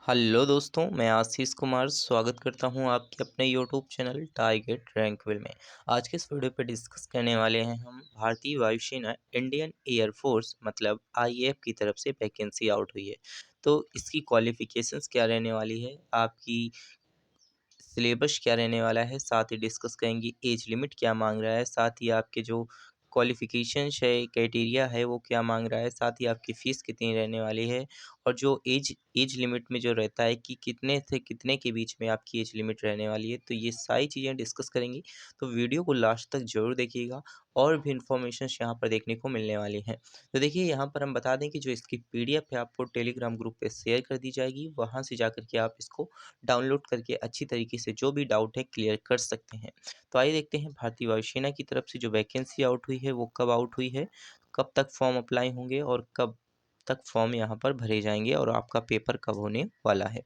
Hello दोस्तों, मैं आशीष कुमार स्वागत करता हूं आपके अपने यूट्यूब चैनल टारगेट रैंकविल में। आज के इस वीडियो पे डिस्कस करने वाले हैं हम भारतीय वायुसेना इंडियन एयरफोर्स मतलब आईएएफ की तरफ से वैकेंसी आउट हुई है। तो इसकी क्वालिफिकेशंस क्या रहने वाली है, आपकी सिलेबस क्या रहने वाला है, साथ ही डिस्कस करेंगे एज लिमिट क्या मांग रहा है, साथ ही आपके जो क्वालिफिकेशंस है, क्राइटेरिया है वो क्या मांग रहा है, साथ ही आपकी फ़ीस कितनी रहने वाली है और जो एज एज लिमिट में जो रहता है कि कितने से कितने के बीच में आपकी एज लिमिट रहने वाली है, तो ये सारी चीज़ें डिस्कस करेंगे। तो वीडियो को लास्ट तक ज़रूर देखिएगा और भी इन्फॉर्मेशंस यहाँ पर देखने को मिलने वाली हैं। तो देखिए यहाँ पर हम बता दें कि जो इसकी पीडीएफ है आपको टेलीग्राम ग्रुप पे शेयर कर दी जाएगी, वहाँ से जाकर के आप इसको डाउनलोड करके अच्छी तरीके से जो भी डाउट है क्लियर कर सकते हैं। तो आइए देखते हैं भारतीय वायुसेना की तरफ से जो वैकेंसी आउट हुई है वो कब आउट हुई है, कब तक फॉर्म अप्लाई होंगे और कब तक फॉर्म यहाँ पर भरे जाएँगे और आपका पेपर कब होने वाला है।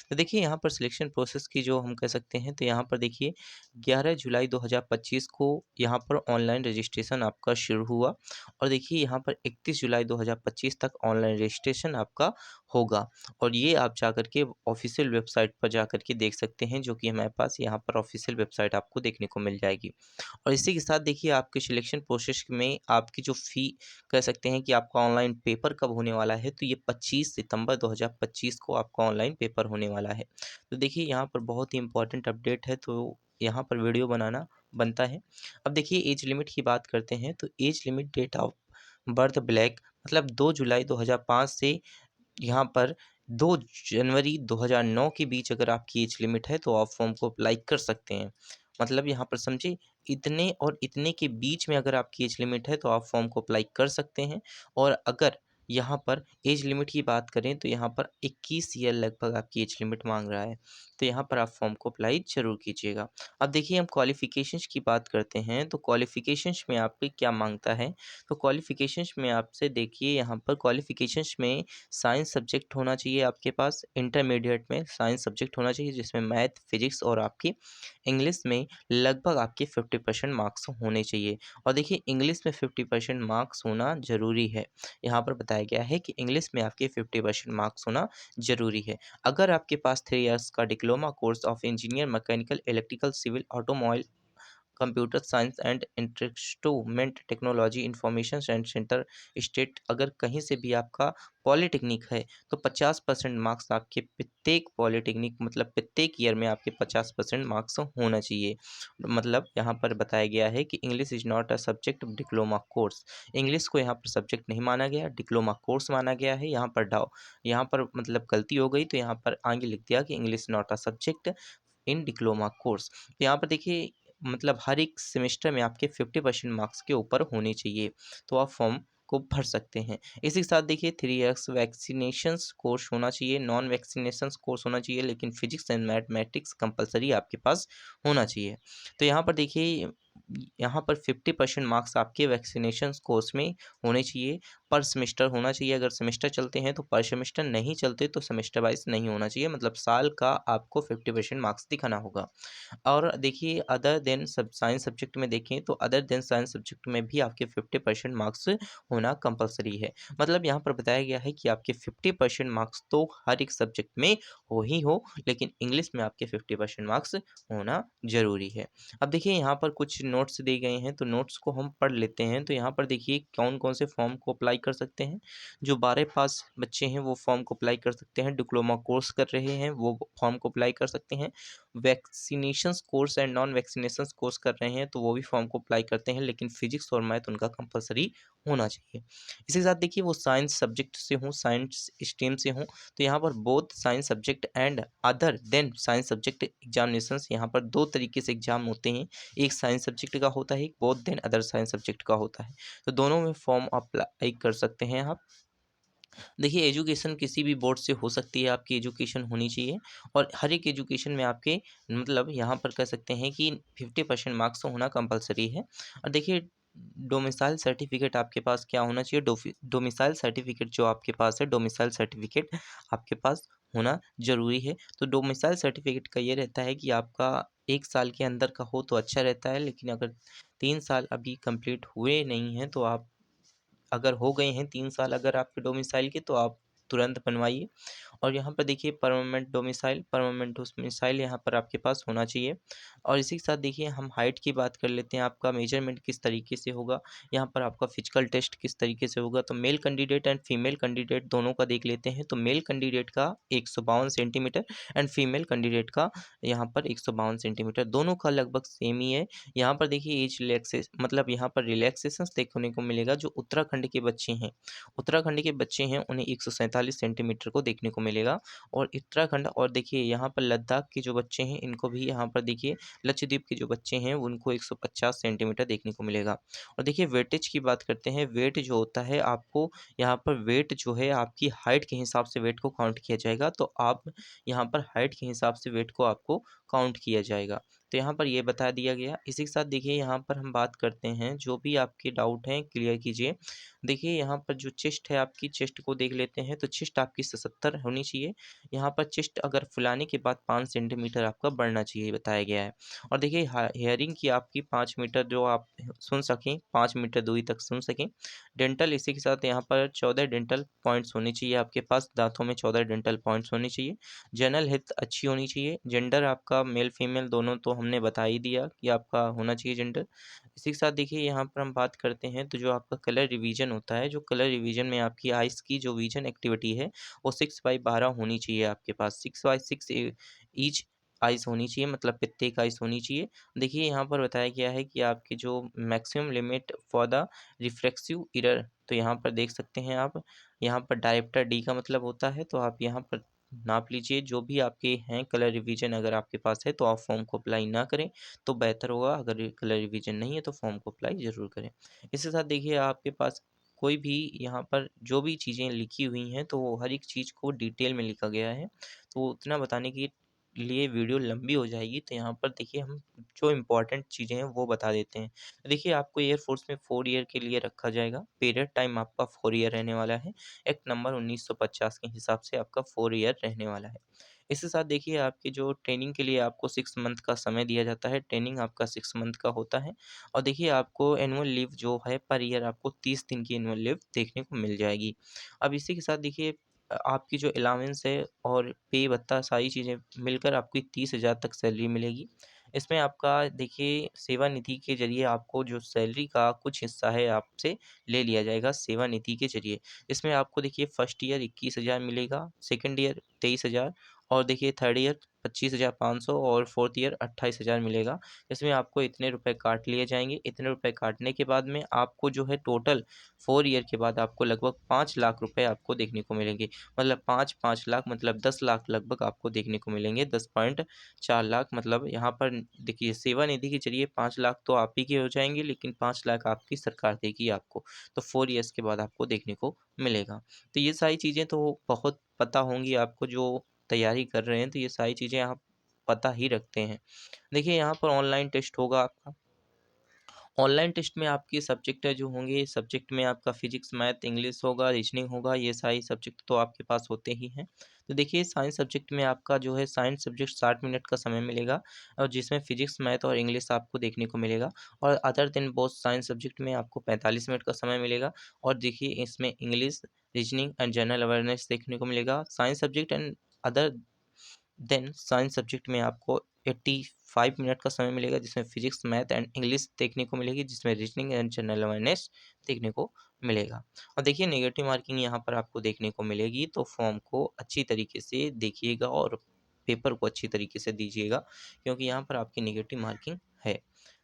तो देखिए यहाँ पर सिलेक्शन प्रोसेस की जो हम कह सकते हैं, तो यहाँ पर देखिए 11 जुलाई 2025 को यहाँ पर ऑनलाइन रजिस्ट्रेशन आपका शुरू हुआ और देखिए यहाँ पर 31 जुलाई 2025 तक ऑनलाइन रजिस्ट्रेशन आपका होगा और ये आप जाकर के ऑफिशियल वेबसाइट पर जाकर के देख सकते हैं, जो कि हमारे पास यहाँ पर ऑफिशियल वेबसाइट आपको देखने को मिल जाएगी। और इसी के साथ देखिए आपके सिलेक्शन प्रोसेस में आपकी जो फ़ी कह सकते हैं कि आपका ऑनलाइन पेपर कब होने वाला है, तो ये 25 सितंबर 2025 को आपका ऑनलाइन पेपर होने वाला है। तो देखिए यहाँ पर बहुत ही इम्पोर्टेंट अपडेट है, तो यहाँ पर वीडियो बनाना बनता है। अब देखिए एज लिमिट की बात करते हैं, तो age limit date of birth black मतलब 2 जुलाई 2005 से यहाँ पर 2 जनवरी 2009 के बीच अगर आपकी एज लिमिट है तो आप फॉर्म को अप्लाई कर सकते हैं। मतलब यहाँ पर समझे, इतने और इतने के बीच में अगर आपकी एज लिमिट है तो आप फॉर्म को अप्लाई कर सकते हैं और अगर यहाँ पर एज लिमिट की बात करें तो यहाँ पर 21 ईयर लगभग आपकी एज लिमिट माँग रहा है। तो यहाँ पर आप फॉर्म को अप्लाई ज़रूर कीजिएगा। अब देखिए हम क्वालिफ़िकेशंस की बात करते हैं, तो क्वालिफ़िकेशंस में आपके क्या माँगता है? तो क्वालिफ़िकेशंस में आपसे देखिए यहाँ पर क्वालिफ़िकेशंस में साइंस सब्जेक्ट होना चाहिए आपके पास, इंटरमीडिएट में साइंस सब्जेक्ट होना चाहिए जिसमें मैथ, फिजिक्स और आपकी इंग्लिश में लगभग आपके 50% मार्क्स होने चाहिए। और देखिए इंग्लिश में 50% मार्क्स होना ज़रूरी है। यहाँ पर बताया गया है कि इंग्लिश में आपके 50% मार्क्स होना ज़रूरी है। अगर आपके पास 3 इयर्स का diploma course of engineer, mechanical, electrical, civil, automobile, computer science and instrument technology information and centre state अगर कहीं से भी आपका पॉलिटेक्निक है तो 50% मार्क्स आपके प्रत्येक पॉलिटेक्निक मतलब प्रत्येक ईयर में आपके 50% मार्क्स होना चाहिए। मतलब यहाँ पर बताया गया है कि English is not a subject diploma course. English को यहाँ पर सब्जेक्ट नहीं माना गया, डिप्लोमा कोर्स माना गया है। यहाँ पर मतलब गलती हो गई, तो यहाँ पर आगे लिख दिया कि English not a subject in diploma course. तो यहाँ पर देखिए मतलब हर एक सेमेस्टर में आपके 50% मार्क्स के ऊपर होने चाहिए, तो आप फॉर्म को भर सकते हैं। इसी के साथ देखिए 3 इयर्स वैक्सीनेशंस कोर्स होना चाहिए, नॉन वैक्सीनेशंस कोर्स होना चाहिए, लेकिन फिजिक्स एंड मैथमेटिक्स कंपलसरी आपके पास होना चाहिए। तो यहाँ पर 50% मार्क्स आपके वैक्सीनेशंस कोर्स में होने चाहिए, पर सेमेस्टर होना चाहिए। अगर सेमेस्टर चलते हैं तो पर सेमेस्टर, नहीं चलते तो सेमेस्टर वाइज़ नहीं होना चाहिए, मतलब साल का आपको 50% मार्क्स दिखाना होगा। और देखिए अदर देन सब साइंस सब्जेक्ट में देखें तो अदर देन साइंस सब्जेक्ट में भी आपके 50% मार्क्स होना कंपलसरी है। मतलब यहाँ पर बताया गया है कि आपके 50% मार्क्स तो हर एक सब्जेक्ट में हो ही हो, लेकिन इंग्लिश में आपके 50% मार्क्स होना ज़रूरी है। अब देखिए यहाँ पर कुछ नोट्स दिए गए हैं, तो नोट्स को हम पढ़ लेते हैं। तो यहाँ पर देखिए कौन-कौन से फॉर्म को अप्लाई कर सकते हैं। जो 12 पास बच्चे हैं वो फॉर्म को अप्लाई कर सकते हैं, डिप्लोमा कोर्स कर रहे हैं वो फॉर्म को अप्लाई कर सकते हैं। Vaccinations course and non vaccinations course कर रहे हैं तो वो भी फॉर्म को अप्लाई करते हैं, लेकिन फिजिक्स और मैथ उनका कंपलसरी होना चाहिए। इसी के साथ देखिए वो साइंस सब्जेक्ट से हों, साइंस स्ट्रीम से हों, तो यहाँ पर both science subject and other than science subject examinations यहाँ पर 2 तरीके से एग्जाम होते हैं। एक साइंस सब्जेक्ट का होता है, एक both then other science subject का होता है। तो दोनों में फॉर्म अप्लाई कर सकते हैं आप। देखिए एजुकेशन किसी भी बोर्ड से हो सकती है, आपकी एजुकेशन होनी चाहिए और हर एक एजुकेशन में आपके मतलब यहाँ पर कह सकते हैं कि 50% मार्क्स तो होना कंपलसरी है। और देखिए डोमिसाइल सर्टिफिकेट आपके पास क्या होना चाहिए, डोमिसाइल सर्टिफिकेट जो आपके पास है, डोमिसाइल सर्टिफिकेट आपके पास होना ज़रूरी है। तो डोमिसाइल सर्टिफिकेट का ये रहता है कि आपका 1 साल के अंदर का हो तो अच्छा रहता है, लेकिन अगर 3 साल अभी कंप्लीट हुए नहीं हैं तो आप अगर हो गए हैं 3 साल अगर आपके डोमिसाइल के, तो आप तुरंत बनवाइए। और यहाँ पर देखिए परमानेंट डोमिसाइल यहाँ पर आपके पास होना चाहिए। और इसी के साथ देखिए हम हाइट की बात कर लेते हैं, आपका मेजरमेंट किस तरीके से होगा, यहाँ पर आपका फिजिकल टेस्ट किस तरीके से होगा। तो male candidate and female candidate दोनों का देख लेते हैं। तो मेल कैंडिडेट का 152 सेंटीमीटर एंड फीमेल कैंडिडेट का यहाँ पर 152 सेंटीमीटर, दोनों का लगभग सेम ही है। यहाँ पर देखिए एज रिलैक्सेस मतलब यहाँ पर रिलैक्सेशंस देखने को मिलेगा। जो उत्तराखंड के बच्चे हैं उन्हें 147 सेंटीमीटर को देखने को मिलेगा। और उत्तराखंड और देखिए यहाँ पर लद्दाख के जो बच्चे हैं इनको भी यहाँ पर देखिए लक्षद्वीप के जो बच्चे हैं उनको 150 सेंटीमीटर देखने को मिलेगा। और देखिए वेटेज की बात करते हैं, वेट जो होता है आपको यहाँ पर वेट जो है आपकी हाइट के हिसाब से वेट को काउंट किया जाएगा। तो आप यहाँ पर हाइट के हिसाब से वेट को आपको काउंट किया जाएगा। तो यहाँ पर ये बता दिया गया। इसी के साथ देखिए यहाँ पर हम बात करते हैं, जो भी आपके डाउट हैं क्लियर कीजिए। देखिए यहाँ पर जो चेस्ट है आपकी, चेस्ट को देख लेते हैं। तो चेस्ट आपकी 77 होनी चाहिए। यहाँ पर चेस्ट अगर फुलाने के बाद 5 सेंटीमीटर आपका बढ़ना चाहिए बताया गया है। और देखिए हेयरिंग की आपकी 5 मीटर जो आप सुन सकें, 5 मीटर दूरी तक सुन सकें। डेंटल इसी के साथ यहाँ पर 14 डेंटल पॉइंट्स होने चाहिए आपके पास, दांतों में 14 डेंटल पॉइंट्स होने चाहिए। जनरल हेल्थ अच्छी होनी चाहिए। जेंडर आपका मेल फीमेल दोनों तो हमने बता ही दिया कि आपका होना चाहिए जेंडर। इसी के साथ देखिए यहाँ पर हम बात करते हैं, तो जो आपका कलर रिवीजन होता है, जो कलर रिवीजन में आपकी आइज़ की जो विजन एक्टिविटी है वो 6/12 होनी चाहिए आपके पास। 6/6 ईच आइज़ होनी चाहिए, मतलब प्रत्येक आइज़ होनी चाहिए। देखिए यहाँ पर बताया गया है कि आपकी जो maximum limit for the reflexive error, तो यहाँ पर देख सकते हैं आप, यहाँ पर डायप्टर डी का मतलब होता है। तो आप यहाँ पर नाप लीजिए जो भी आपके हैं कलर रिवीजन, अगर आपके पास है तो आप फॉर्म को अप्लाई ना करें तो बेहतर होगा। अगर ये कलर रिवीजन नहीं है तो फॉर्म को अप्लाई ज़रूर करें। इसके साथ देखिए आपके पास कोई भी यहाँ पर जो भी चीज़ें लिखी हुई हैं तो वो हर एक चीज़ को डिटेल में लिखा गया है। तो उतना बताने के लिए वीडियो लंबी हो जाएगी। तो यहाँ पर देखिए हम जो इम्पोर्टेंट चीज़ें हैं वो बता देते हैं। देखिए आपको एयर फोर्स में 4 ईयर के लिए रखा जाएगा। पीरियड टाइम आपका 4 ईयर रहने वाला है। एक्ट नंबर 1950 के हिसाब से आपका 4 ईयर रहने वाला है। इसके साथ देखिए आपकी जो ट्रेनिंग के लिए आपको 6 मंथ का समय दिया जाता है। ट्रेनिंग आपका 6 मंथ का होता है। और देखिए आपको एनुअल लीव जो है पर ईयर आपको 30 दिन की एनुअल लीव देखने को मिल जाएगी। अब इसी के साथ देखिए आपकी जो अलाउंस है और पे भत्ता सारी चीज़ें मिलकर आपकी 30,000 तक सैलरी मिलेगी। इसमें आपका देखिए सेवा निधि के ज़रिए आपको जो सैलरी का कुछ हिस्सा है आपसे ले लिया जाएगा सेवा निधि के ज़रिए। इसमें आपको देखिए फर्स्ट ईयर 21,000 मिलेगा, सेकंड ईयर 23,000 और देखिए थर्ड ईयर 25,500 और फोर्थ ईयर 28,000 मिलेगा। इसमें आपको इतने रुपए काट लिए जाएँगे। इतने रुपए काटने के बाद में आपको जो है टोटल 4 ईयर के बाद आपको लगभग 5 लाख रुपए आपको देखने को मिलेंगे। मतलब 5-5 लाख मतलब 10 लाख लगभग आपको देखने को मिलेंगे। 10.4 लाख मतलब यहाँ पर देखिए सेवा निधि के ज़रिए 5 लाख तो आप ही के हो जाएँगे, लेकिन 5 लाख आपकी सरकार देगी आपको। तो 4 ईयर्स के बाद आपको देखने को मिलेगा। तो ये सारी चीज़ें तो बहुत पता होंगी आपको, जो तैयारी कर रहे हैं, तो ये सारी चीज़ें आप पता ही रखते हैं। देखिए यहाँ पर ऑनलाइन टेस्ट होगा आपका। ऑनलाइन टेस्ट में आपके सब्जेक्ट जो होंगे, सब्जेक्ट में आपका फिजिक्स, मैथ, इंग्लिश होगा, रीजनिंग होगा, ये सारी सब्जेक्ट तो आपके पास होते ही हैं। तो देखिए साइंस सब्जेक्ट में आपका जो है साइंस सब्जेक्ट 60 मिनट का समय मिलेगा और जिसमें फिजिक्स, मैथ और इंग्लिश आपको देखने को मिलेगा। और other than both science subject में आपको 45 मिनट का समय मिलेगा। और देखिए इसमें English, reasoning and general awareness देखने को मिलेगा। Science subject and other than science subject में आपको 85 मिनट का समय मिलेगा, जिसमें फिजिक्स, मैथ एंड इंग्लिश देखने को मिलेगी, जिसमें रीजनिंग एंड जनरल अवेयरनेस देखने को मिलेगा। और देखिए नेगेटिव मार्किंग यहाँ पर आपको देखने को मिलेगी, तो फॉर्म को अच्छी तरीके से देखिएगा और पेपर को अच्छी तरीके से दीजिएगा, क्योंकि यहाँ पर आपकी नेगेटिव मार्किंग है।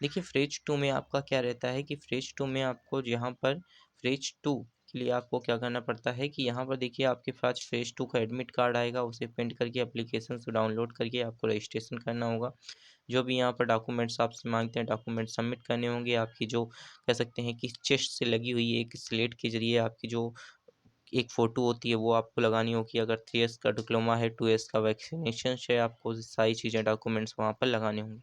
देखिए फ्रेज 2 में आपका क्या रहता है कि फ्रेज 2 में आपको यहाँ पर फ्रेज 2 के लिए आपको क्या करना पड़ता है कि यहाँ पर देखिए आपके पास फेज़ 2 का एडमिट कार्ड आएगा, उसे प्रिंट करके एप्लीकेशन से डाउनलोड करके आपको रजिस्ट्रेशन करना होगा। जो भी यहाँ पर डॉक्यूमेंट्स आपसे माँगते हैं, डॉक्यूमेंट सबमिट करने होंगे। आपकी जो कह सकते हैं कि चेस्ट से लगी हुई एक स्लेट के ज़रिए आपकी जो एक फ़ोटो होती है वो आपको लगानी होगी। अगर 3 ईयर्स का डिप्लोमा है, 2 ईयर्स का वैक्सीनेशन है, आपको सारी चीज़ें डॉक्यूमेंट्स वहाँ पर लगाने होंगे।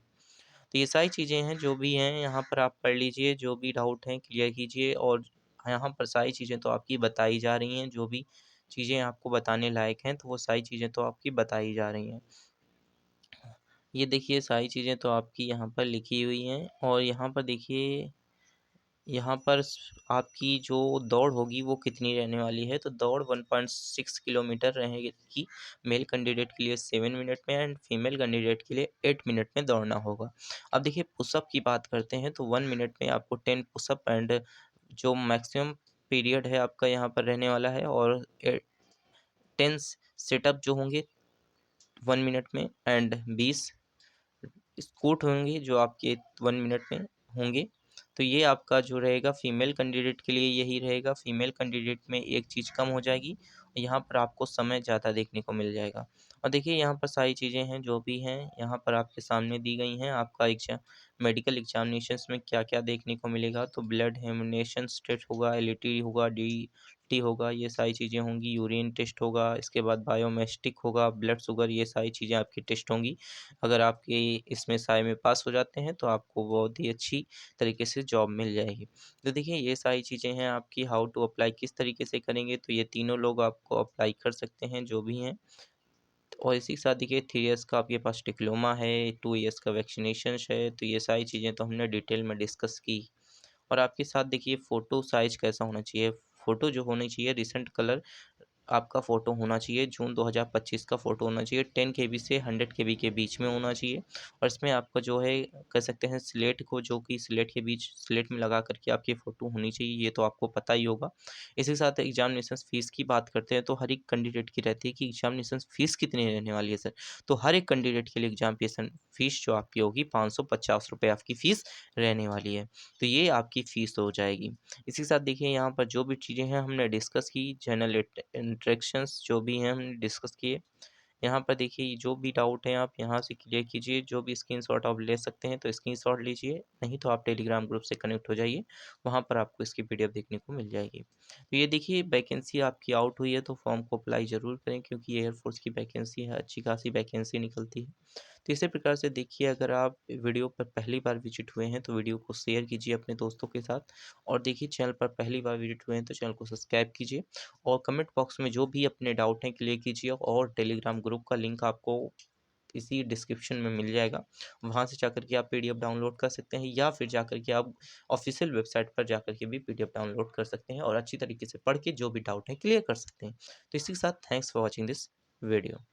तो ये सारी चीज़ें हैं, जो भी हैं यहाँ पर आप पढ़ लीजिए, जो भी डाउट हैं क्लियर कीजिए। और यहाँ पर सारी चीज़ें तो आपकी बताई जा रही हैं, जो भी चीज़ें आपको बताने लायक हैं, तो वो सारी चीज़ें तो आपकी बताई जा रही हैं। ये देखिए सारी चीज़ें तो आपकी यहाँ पर लिखी हुई हैं और यहाँ पर देखिए यहाँ पर आपकी जो दौड़ होगी वो कितनी रहने वाली है, तो दौड़ 1.6 किलोमीटर रहेगी। मेल कैंडिडेट के लिए 7 मिनट में एंड फीमेल कैंडिडेट के लिए 8 मिनट में दौड़ना होगा। अब देखिए पुशअप की बात करते हैं तो 1 मिनट में आपको 10 पुशअप एंड जो मैक्सिमम पीरियड है आपका यहाँ पर रहने वाला है, और 10 सेटअप जो होंगे 1 मिनट में एंड 20 स्कूट होंगे जो आपके 1 मिनट में होंगे। तो ये आपका जो रहेगा फीमेल कैंडिडेट के लिए यही रहेगा। फीमेल कैंडिडेट में एक चीज़ कम हो जाएगी, यहाँ पर आपको समय ज़्यादा देखने को मिल जाएगा। और देखिए यहाँ पर सारी चीज़ें हैं जो भी हैं यहाँ पर आपके सामने दी गई हैं। आपका मेडिकल एग्जामिनेशंस में क्या-क्या देखने को मिलेगा, तो ब्लड एग्जामिनेशन टेस्ट होगा, एलईटी होगा, डीटी होगा, ये सारी चीज़ें होंगी। यूरिन टेस्ट होगा, इसके बाद बायोमेट्रिक होगा, ब्लड शुगर, ये सारी चीज़ें आपकी टेस्ट होंगी। अगर आपके इसमें सारे में पास हो जाते हैं तो आपको बहुत ही अच्छी तरीके से जॉब मिल जाएगी। तो देखिए ये सारी चीज़ें हैं आपकी। हाउ टू अप्लाई किस तरीके से करेंगे, तो ये तीनों लोग आपको अप्लाई कर सकते हैं जो भी हैं। और इसी के साथ देखिए 3 इयर्स का आपके पास डिप्लोमा है, 2 इयर्स का वैक्सीनेशंस है, तो ये सारी चीज़ें तो हमने डिटेल में डिस्कस की। और आपके साथ देखिए फ़ोटो साइज़ कैसा होना चाहिए, फ़ोटो जो होनी चाहिए रिसेंट कलर आपका फ़ोटो होना चाहिए, जून 2025 का फ़ोटो होना चाहिए, 10 केबी से 100 केबी के बीच में होना चाहिए। और इसमें आपका जो है कह सकते हैं स्लेट को, जो कि स्लेट के बीच स्लेट में लगा कर के आपकी फ़ोटो होनी चाहिए, ये तो आपको पता ही होगा। इसी के साथ एग्ज़ामिनेशन फ़ीस की बात करते हैं तो हर एक कैंडिडेट की रहती है कि एग्ज़ामिनेशन फ़ीस कितनी रहने वाली है सर? तो हर एक कैंडिडेट के लिए एग्ज़ामिनेशन फ़ीस जो आपकी होगी ₹550 आपकी फ़ीस रहने वाली है। तो ये आपकी फ़ीस हो जाएगी। इसी के साथ देखिए यहाँ पर जो भी चीज़ें हैं हमने डिस्कस की, जनरल इंटरेक्शंस जो भी हैं हमने डिस्कस किए। यहाँ पर देखिए जो भी डाउट है आप यहाँ से क्लियर कीजिए, जो भी स्क्रीनशॉट आप ले सकते हैं तो स्क्रीनशॉट लीजिए, नहीं तो आप टेलीग्राम ग्रुप से कनेक्ट हो जाइए, वहाँ पर आपको इसकी पीडीएफ देखने को मिल जाएगी। तो ये देखिए वैकेंसी आपकी आउट हुई है तो फॉर्म को अप्लाई ज़रूर करें, क्योंकि एयरफोर्स की वैकेंसी है, अच्छी खासी वैकेंसी निकलती है। तो इसी प्रकार से देखिए अगर आप वीडियो पर पहली बार विजिट हुए हैं तो वीडियो को शेयर कीजिए अपने दोस्तों के साथ, और देखिए चैनल पर पहली बार विजिट हुए हैं तो चैनल को सब्सक्राइब कीजिए, और कमेंट बॉक्स में जो भी अपने डाउट हैं क्लियर कीजिए, और टेलीग्राम ग्रुप का लिंक आपको इसी डिस्क्रिप्शन में मिल जाएगा। वहाँ से जाकर के आप पीडीएफ डाउनलोड कर सकते हैं, या फिर जाकर के आप ऑफ़िशियल वेबसाइट पर जाकर के भी पीडीएफ डाउनलोड कर सकते हैं और अच्छी तरीके से पढ़ के जो भी डाउट है क्लियर कर सकते हैं। तो इसी के साथ thanks for watching this video.